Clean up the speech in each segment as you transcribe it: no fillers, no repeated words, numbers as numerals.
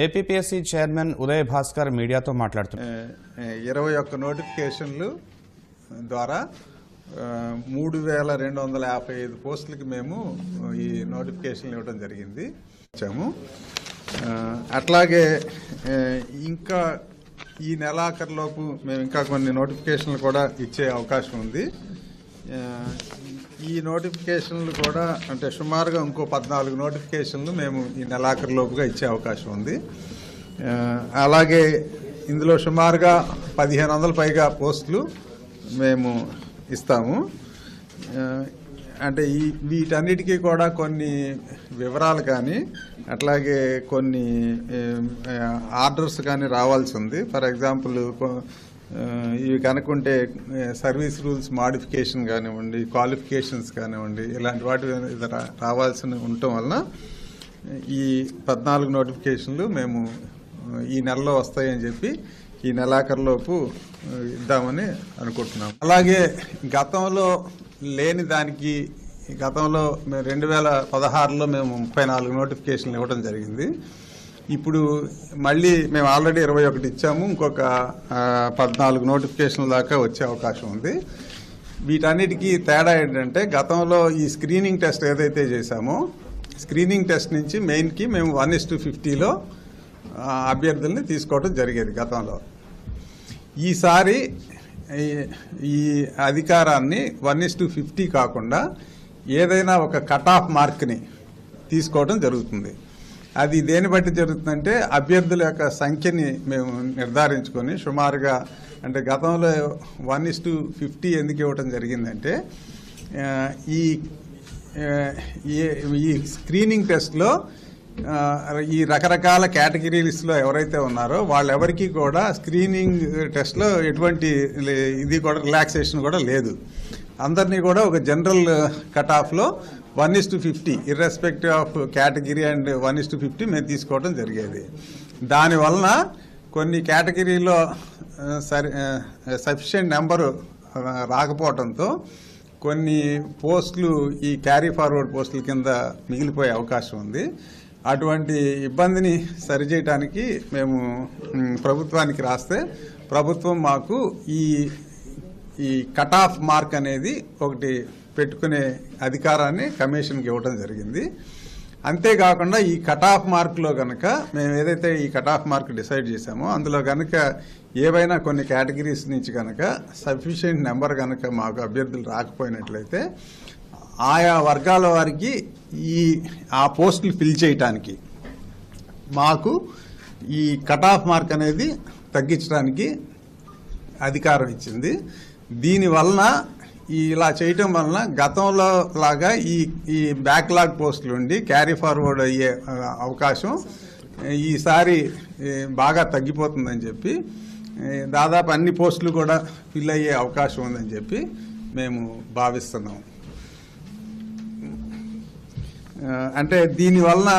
APPSC chairman Uday Bhaskar మీడియాతో మాట్లాడుతున్నారు. 21 నోటిఫికేషన్లు ద్వారా 3255 పోస్టులకి మేము ఈ నోటిఫికేషన్లు ఇవ్వడం జరిగింది. అట్లాగే ఇంకా ఈ నెలాఖరులోపు మేము ఇంకా కొన్ని నోటిఫికేషన్లు కూడా ఇచ్చే అవకాశం ఉంది. ఈ నోటిఫికేషన్లు కూడా అంటే సుమారుగా ఇంకో 14 నోటిఫికేషన్లు మేము ఈ నెలాఖరులోపుగా ఇచ్చే అవకాశం ఉంది. అలాగే ఇందులో సుమారుగా 1500 పైగా పోస్టులు మేము ఇస్తాము. అంటే వీటన్నిటికీ కూడా కొన్ని వివరాలు కానీ అట్లాగే కొన్ని ఆర్డర్స్ కానీ రావాల్సి ఉంది. ఫర్ ఎగ్జాంపుల్ ఇవి కనుక్కుంటే సర్వీస్ రూల్స్ మాడిఫికేషన్ కానివ్వండి, క్వాలిఫికేషన్స్ కానివ్వండి, ఇలాంటి వాటి రావాల్సి ఉండటం వలన ఈ 14 నోటిఫికేషన్లు మేము ఈ నెలలో వస్తాయని చెప్పి ఈ నెలాఖరులోపు ఇద్దామని అనుకుంటున్నాం. అలాగే గతంలో లేని దానికి గతంలో 2016లో మేము 34 నోటిఫికేషన్లు ఇవ్వడం జరిగింది. ఇప్పుడు మళ్ళీ మేము ఆల్రెడీ 21 ఇచ్చాము. ఇంకొక 14 నోటిఫికేషన్ల దాకా వచ్చే అవకాశం ఉంది. వీటన్నిటికీ తేడా ఏంటంటే గతంలో ఈ స్క్రీనింగ్ టెస్ట్ ఏదైతే చేశామో స్క్రీనింగ్ టెస్ట్ నుంచి మెయిన్కి మేము 1:50లో అభ్యర్థుల్ని తీసుకోవడం జరిగేది గతంలో. ఈసారి ఈ అధికారాన్ని 1:50 కాకుండా ఏదైనా ఒక కట్ ఆఫ్ మార్క్ని తీసుకోవడం జరుగుతుంది. అది దేని బట్టి జరుగుతుందంటే అభ్యర్థుల యొక్క సంఖ్యని మేము నిర్ధారించుకొని సుమారుగా అంటే గతంలో 1:50 ఎందుకు ఇవ్వడం జరిగిందంటే ఈ స్క్రీనింగ్ టెస్ట్లో ఈ రకరకాల కేటగిరీస్లో ఎవరైతే ఉన్నారో వాళ్ళెవరికి కూడా స్క్రీనింగ్ టెస్ట్లో ఎటువంటి ఇది కూడా రిలాక్సేషన్ కూడా లేదు. అందరినీ కూడా ఒక జనరల్ కట్ ఆఫ్లో 1:50 ఇర్రెస్పెక్టివ్ ఆఫ్ కేటగిరీ అండ్ 1:50 మేము తీసుకోవడం జరిగేది. దానివలన కొన్ని కేటగిరీలో సఫిషియెంట్ నెంబరు రాకపోవడంతో కొన్ని పోస్టులు ఈ క్యారీ ఫార్వర్డ్ పోస్టుల కింద మిగిలిపోయే అవకాశం ఉంది. అటువంటి ఇబ్బందిని సరిచేయడానికి మేము ప్రభుత్వానికి రాస్తే ప్రభుత్వం మాకు ఈ కట్ ఆఫ్ మార్క్ అనేది ఒకటి పెట్టుకునే అధికారాన్ని కమిషన్కి ఇవ్వడం జరిగింది. అంతేకాకుండా ఈ కట్ ఆఫ్ మార్క్లో కనుక మేము ఏదైతే ఈ కట్ ఆఫ్ మార్క్ డిసైడ్ చేశామో అందులో కనుక ఏవైనా కొన్ని కేటగిరీస్ నుంచి కనుక సఫిషియెంట్ నెంబర్ కనుక మాకు అభ్యర్థులు రాకపోయినట్లయితే ఆయా వర్గాల వారికి ఆ పోస్టులు ఫిల్ చేయటానికి మాకు ఈ కట్ ఆఫ్ మార్క్ అనేది తగ్గించడానికి అధికారం ఇచ్చింది. దీనివలన ఇలా చేయటం వలన గతంలో లాగా ఈ బ్యాక్లాగ్ పోస్టులు ఉండి క్యారీ ఫార్వర్డ్ అయ్యే అవకాశం ఈసారి బాగా తగ్గిపోతుందని చెప్పి దాదాపు అన్ని పోస్టులు కూడా ఫిల్ అయ్యే అవకాశం ఉందని చెప్పి మేము భావిస్తున్నాం. అంటే దీనివలన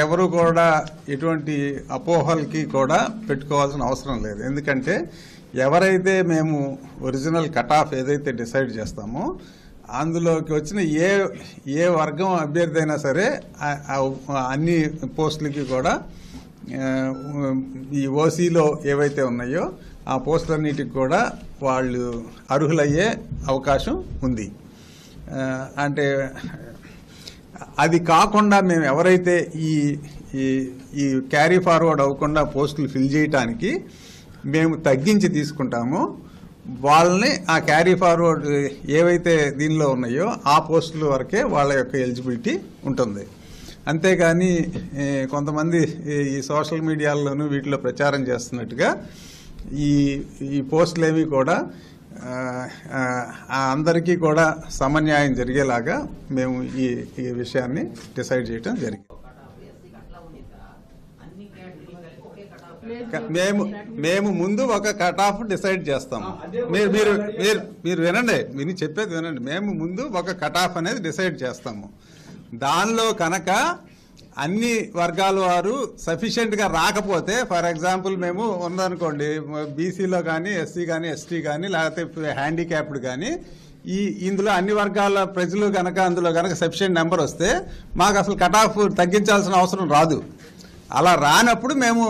ఎవరు కూడా ఎటువంటి అపోహలకి కూడా పెట్టుకోవాల్సిన అవసరం లేదు. ఎందుకంటే ఎవరైతే మేము ఒరిజినల్ కట్ ఆఫ్ ఏదైతే డిసైడ్ చేస్తామో అందులోకి వచ్చిన ఏ వర్గం అభ్యర్థి అయినా సరే అన్ని పోస్టులకి కూడా ఈ ఓసీలో ఏవైతే ఉన్నాయో ఆ పోస్టులన్నిటికి కూడా వాళ్ళు అర్హులయ్యే అవకాశం ఉంది. అంటే అది కాకుండా మేము ఎవరైతే ఈ క్యారీ ఫార్వర్డ్ అవ్వకుండా పోస్టులు ఫిల్ చేయటానికి మేము తగ్గించి తీసుకుంటామో వాళ్ళని ఆ క్యారీ ఫార్వర్డ్ ఏవైతే దీనిలో ఉన్నాయో ఆ పోస్టుల వరకే వాళ్ళ యొక్క ఎలిజిబిలిటీ ఉంటుంది. అంతేగాని కొంతమంది ఈ సోషల్ మీడియాల్లోనూ వీటిలో ప్రచారం చేస్తున్నట్టుగా ఈ పోస్టులు ఏవి కూడా అందరికీ కూడా సమన్యాయం జరిగేలాగా మేము ఈ విషయాన్ని డిసైడ్ చేయడం జరిగింది. మేము ముందు ఒక కట్ ఆఫ్ డిసైడ్ చేస్తాము. మీరు వినండి, విని చెప్పేది వినండి. మేము ముందు ఒక కట్ ఆఫ్ అనేది డిసైడ్ చేస్తాము. దానిలో కనుక అన్ని వర్గాల వారు సఫిషియెంట్గా రాకపోతే ఫర్ ఎగ్జాంపుల్ మేము ఉందనుకోండి బీసీలో కానీ ఎస్సీ కానీ ఎస్టీ కానీ లేకపోతే హ్యాండిక్యాప్డ్ కానీ ఇందులో అన్ని వర్గాల ప్రజలు కనుక అందులో కనుక సఫిషియెంట్ నెంబర్ వస్తే మాకు అసలు కట్ ఆఫ్ తగ్గించాల్సిన అవసరం రాదు. అలా రానప్పుడు మేము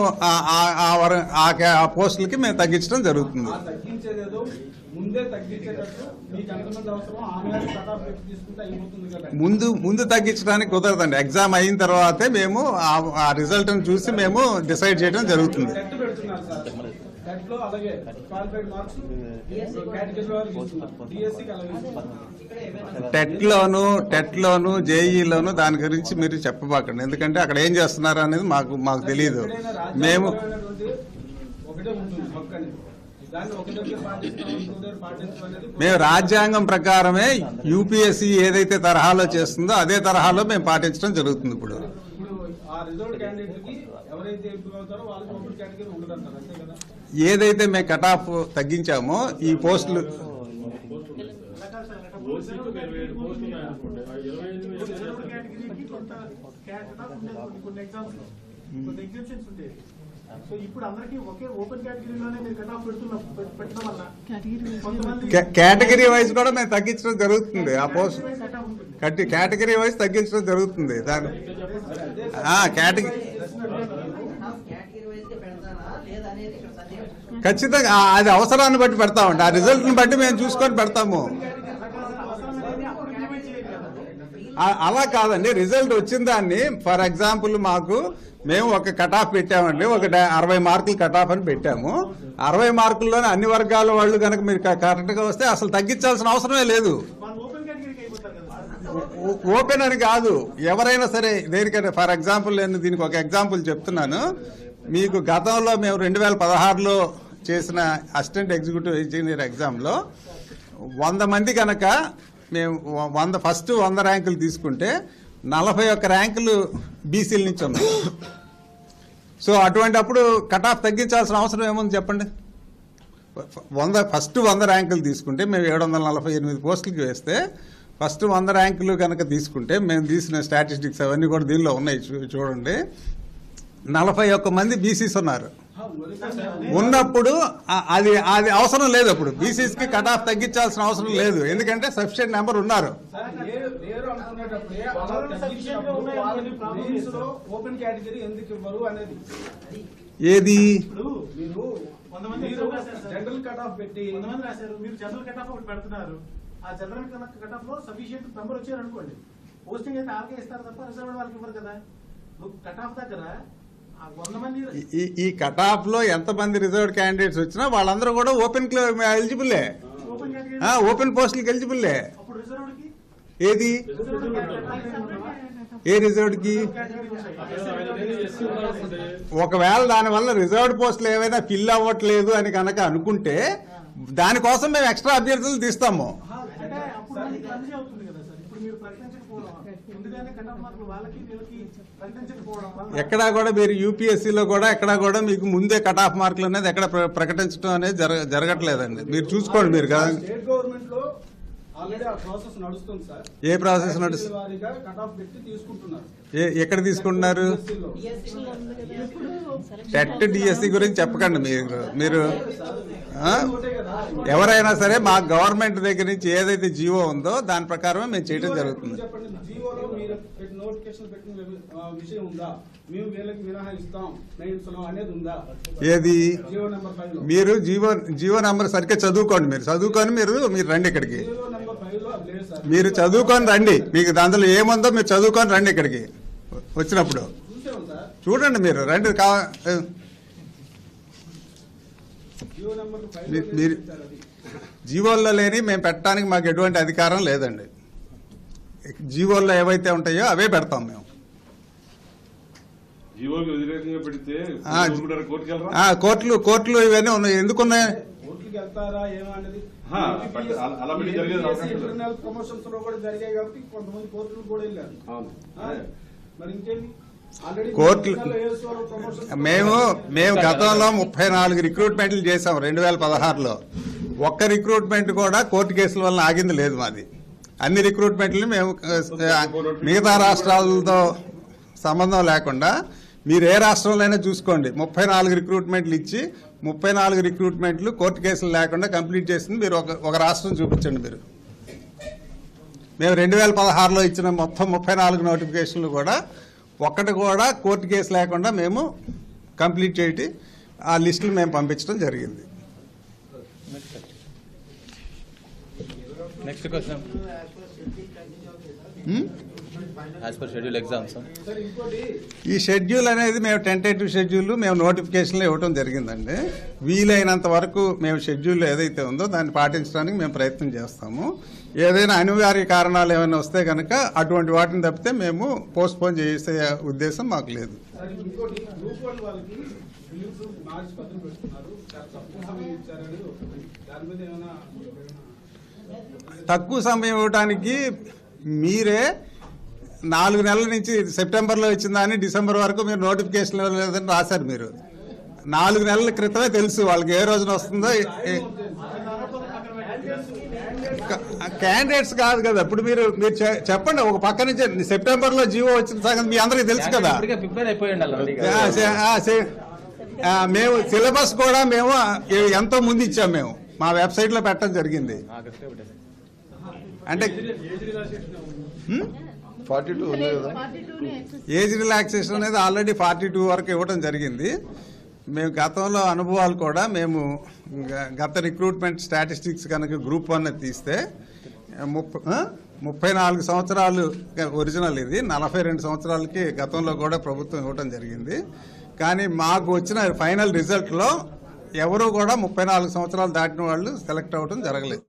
ఆ పోస్టులకి మేము తగ్గించడం జరుగుతుంది. తగ్గించేదేదో ముందే తగ్గించేటట్టు మీకు ఎంతమంది అవసరం ఆన్లైన్ కటాఫ్ పెట్టి తీసుకుంటే అయిపోతుంది కదా. ముందు తగ్గించడానికి కుదరదండి. ఎగ్జామ్ అయిన తర్వాతే మేము ఆ రిజల్ట్ చూసి మేము డిసైడ్ చేయడం జరుగుతుంది. టెట్ పెడుతున్నారు సార్, టెట్ లో అలాగే క్వాలిఫైడ్ మార్క్స్ కేటగిరీ వారికి ఇస్తున్నారు, డిఎస్సికి అలాగే ఇస్తున్నారు. టెట్ లోను జేఈలోను దాని గురించి మీరు చెప్పబాకండి, ఎందుకంటే అక్కడ ఏం చేస్తున్నారు అనేది మాకు తెలియదు. మేము ఒకటే ఉంటుంది హక్కు అనేది, దాన్ని ఒక దగ్గర పాటిస్తాం ఇంకో దగ్గర పాటించడం అనేది. మేము రాజ్యాంగం ప్రకారమే యూపీఎస్సీ ఏదైతే తరహాలో చేస్తుందో అదే తరహాలో మేము పాటించడం జరుగుతుంది. ఇప్పుడు ఆ రిజర్వ్డ్ క్యాండిడేట్ కి ఎవరైతే ఎంపిక అవుతారో వాళ్ళకి ఓపెన్ కేటగిరీ ఉండదంటారు, అంతే కదా. ఏదైతే మేము కట్ ఆఫ్ తగ్గించామో ఈ పోస్టులు సో ఇప్పుడు అందరికీ ఒకే ఓపెన్ కేటగిరీలోనే మీరు కట్ ఆఫ్ పెట్టడం వల్ల కేటగిరీ వైజ్ కూడా మేము తగ్గించడం జరుగుతుంది. ఆ పోస్ట్ కేటగిరీ వైజ్ తగ్గించడం జరుగుతుంది. దాని కేటగిరీ ఖచ్చితంగా అది అవసరాన్ని బట్టి పెడతామండి. ఆ రిజల్ట్ని బట్టి మేము చూసుకొని పెడతాము. అలా కాదండి, రిజల్ట్ వచ్చిన దాన్ని ఫర్ ఎగ్జాంపుల్ మేము ఒక కట్ ఆఫ్ పెట్టామండి, ఒక 60 మార్కులు కట్ ఆఫ్ అని పెట్టాము. 60 మార్కుల్లోనే అన్ని వర్గాల వాళ్ళు కనుక మీరు కరెక్ట్ గా వస్తే అసలు తగ్గించాల్సిన అవసరమే లేదు. ఓపెన్ అని కాదు, ఎవరైనా సరే దేనికంటే ఫర్ ఎగ్జాంపుల్ నేను దీనికి ఒక ఎగ్జాంపుల్ చెప్తున్నాను మీకు. గతంలో మేము 2016లో చేసిన అసిస్టెంట్ ఎగ్జిక్యూటివ్ ఇంజనీర్ ఎగ్జామ్లో 100 మంది కనుక మేము ఫస్ట్ 100 ర్యాంకులు తీసుకుంటే 41 ర్యాంకులు బీసీల నుంచి ఉన్నాయి. సో అటువంటిప్పుడు కట్ ఆఫ్ తగ్గించాల్సిన అవసరం ఏముంది చెప్పండి. ఫస్ట్ 100 ర్యాంకులు తీసుకుంటే మేము 748 పోస్టులకి వేస్తే ఫస్ట్ 100 ర్యాంకులు కనుక తీసుకుంటే మేము తీసిన స్టాటిస్టిక్స్ అవన్నీ కూడా దీనిలో ఉన్నాయి చూడండి. 41 మంది బీసీస్ ఉన్నారు. ఉన్నప్పుడు అది అవసరం లేదు. అప్పుడు బీసీస్ కి కట్ ఆఫ్ తగ్గించాల్సిన అవసరం లేదు, ఎందుకంటే సఫిషియెంట్ నెంబర్ ఉన్నారు. ఏది జనరల్ కట్ ఆఫ్ పెట్టి 100 మంది రాశారు, మీరు జనరల్ కట్ ఆఫ్ ఒకటి పెడుతున్నారు. ఆ జనరల్ కట్ ఆఫ్ లో సఫిషియెంట్ మెంబర్ వచ్చారు అనుకోండి, పోస్టింగ్ అయితే ఆల్కే ఇస్తారు తప్ప రిజర్వ్ వాళ్ళకి ఇవ్వరు కదా. నువ్వు కట్ ఆఫ్ దగ్గర ఈ కట్ ఆఫ్ లో ఎంతమంది రిజర్వ్డ్ క్యాండిడేట్స్ వచ్చినా వాళ్ళందరూ కూడా ఓపెన్ ఎలిజిబుల్లే, ఓపెన్ పోస్టులకి ఎలిజిబుల్లే. ఏది ఏ రిజర్వ్డ్ కి ఒకవేళ దానివల్ల రిజర్వ్డ్ పోస్టులు ఏవైనా ఫిల్ అవ్వట్లేదు అని కనుక అనుకుంటే దానికోసం మేము ఎక్స్ట్రా అభ్యర్థులు తీస్తాము. ఎక్కడా కూడా మీరు యూపీఎస్సీలో కూడా ఎక్కడా కూడా మీకు ముందే కట్ ఆఫ్ మార్కులు అనేది ఎక్కడ ప్రకటించడం అనేది జరగట్లేదండి. మీరు చూసుకోండి. మీరు కదా స్టేట్ గవర్నమెంట్ లో ఆల్రెడీ ఆ ప్రాసెస్ నడుస్తుంది సార్. ఏ ప్రాసెస్ నడుస్తుంది? కట్ ఆఫ్ పెట్టి తీసుకుంటున్నారు. ఎక్కడ తీసుకుంటున్నారు? టెట్ డిఎస్సి గురించి చెప్పకండి. మీరు ఎవరైనా సరే మా గవర్నమెంట్ దగ్గర నుంచి ఏదైతే జీవో ఉందో దాని ప్రకారమే మేము చేయడం జరుగుతుంది. జీవోలో మీరు నోటిఫికేషన్ పెట్టిన విషయం ఉందా? మేము వీళ్ళకి మినహాయిస్తాం అనేది ఉందా? ఏది? జీవో నెంబర్ 5 మీరు జీవో నెంబర్ సరిగ్గా చదువుకోండి. మీరు చదువుకొని మీరు రండి ఇక్కడికి. జీవో నెంబర్ 5 లో లేదు సార్. మీరు చదువుకొని రండి. మీకు దాంట్లో ఏముందో మీరు చదువుకొని రండి ఇక్కడికి వచ్చినప్పుడు. చూసాం సార్, చూడండి. మీరు రండి. జీవో నెంబర్ 5 మీరు జీవోల్లో లేని మేము పెట్టడానికి మాకు ఎటువంటి అధికారం లేదండి. జీవోల్లో ఏవైతే ఉంటాయో అవే పెడతాం మేము. కోర్టులు ఇవన్నీ ఉన్నాయి. ఎందుకున్నాయి? కోర్టుకి వెళ్తారా ఏమన్నది ఇంటర్నల్ ప్రమోషన్స్ లో కూడా జరిగాయి కాబట్టి కొంతమంది కోర్టులు కూడా వెళ్ళారు. మరి ఇంకేంటి? కోర్టులు మేము గతంలో 34 రిక్రూట్మెంట్లు చేసాం 2016లో. ఒక్క రిక్రూట్మెంట్ కూడా కోర్టు కేసుల వల్ల ఆగింది లేదు మాది. అన్ని రిక్రూట్మెంట్లు మేము మిగతా రాష్ట్రాలతో సంబంధం లేకుండా మీరు ఏ రాష్ట్రంలోనే చూసుకోండి 34 రిక్రూట్మెంట్లు ఇచ్చి 34 రిక్రూట్మెంట్లు కోర్టు కేసులు లేకుండా కంప్లీట్ చేసింది మీరు ఒక రాష్ట్రం చూపించండి. మీరు మేము 2016లో ఇచ్చిన మొత్తం 34 నోటిఫికేషన్లు కూడా ఒక్కటి కూడా కోర్టు కేసు లేకుండా మేము కంప్లీట్ చేయటి ఆ లిస్టులు మేము పంపించడం జరిగింది. Next question. As per schedule exams. Sir ఇంకోటి ఈ షెడ్యూల్ అనేది మేము టెంటేటివ్ షెడ్యూల్ మేము నోటిఫికేషన్లో ఇవ్వడం జరిగిందండి. వీలైనంత వరకు మేము షెడ్యూల్ ఏదైతే ఉందో దాన్ని పాటించడానికి మేము ప్రయత్నం చేస్తాము. ఏదైనా అనివార్య కారణాలు ఏమైనా వస్తే కనుక అటువంటి వాటిని తప్పితే మేము పోస్ట్పోన్ చేసే ఉద్దేశం మాకు లేదు. సార్ ఇంకోటి గ్రూప్ 1 వాళ్ళకి ఫీజు మార్చి 10 పెడుతున్నారు. తక్కువ సమయం ఇచ్చారని దాని మీద ఏమైనా తక్కువ సమయం ఇవ్వడానికి మీరే 4 నెలల నుంచి సెప్టెంబర్లో ఇచ్చిందని డిసెంబర్ వరకు మీరు నోటిఫికేషన్ లేదని రాశారు. మీరు 4 నెలల క్రితమే తెలుసు వాళ్ళకి ఏ రోజున వస్తుందో. క్యాండిడేట్స్ కాదు కదా. ఇప్పుడు మీరు చెప్పండి, ఒక పక్క నుంచి సెప్టెంబర్లో జీవో వచ్చిన సంగతి మీ అందరికీ తెలుసు కదా. ప్రిపేర్ అయిపోయింది. మేము సిలబస్ కూడా మేము ఎంతో ముందు ఇచ్చాము. మేము మా వెబ్సైట్లో పెట్టడం జరిగింది. అంటే 42 ఉంది కదా. ఏజ్ రిలాక్సేషన్ అనేది ఆల్రెడీ 42 వరకు ఇవ్వడం జరిగింది. మేము గతంలో అనుభవాలు కూడా మేము గత రిక్రూట్మెంట్ స్టాటిస్టిక్స్ కనుక గ్రూప్ 1 తీస్తే 34 సంవత్సరాలు ఒరిజినల్, ఇది 42 సంవత్సరాలకి గతంలో కూడా ప్రభుత్వం ఇవ్వడం జరిగింది. కానీ మాకు వచ్చిన ఫైనల్ రిజల్ట్లో ఎవరు కూడా 34 సంవత్సరాలు దాటిన వాళ్ళు సెలెక్ట్ అవ్వడం జరగలేదు.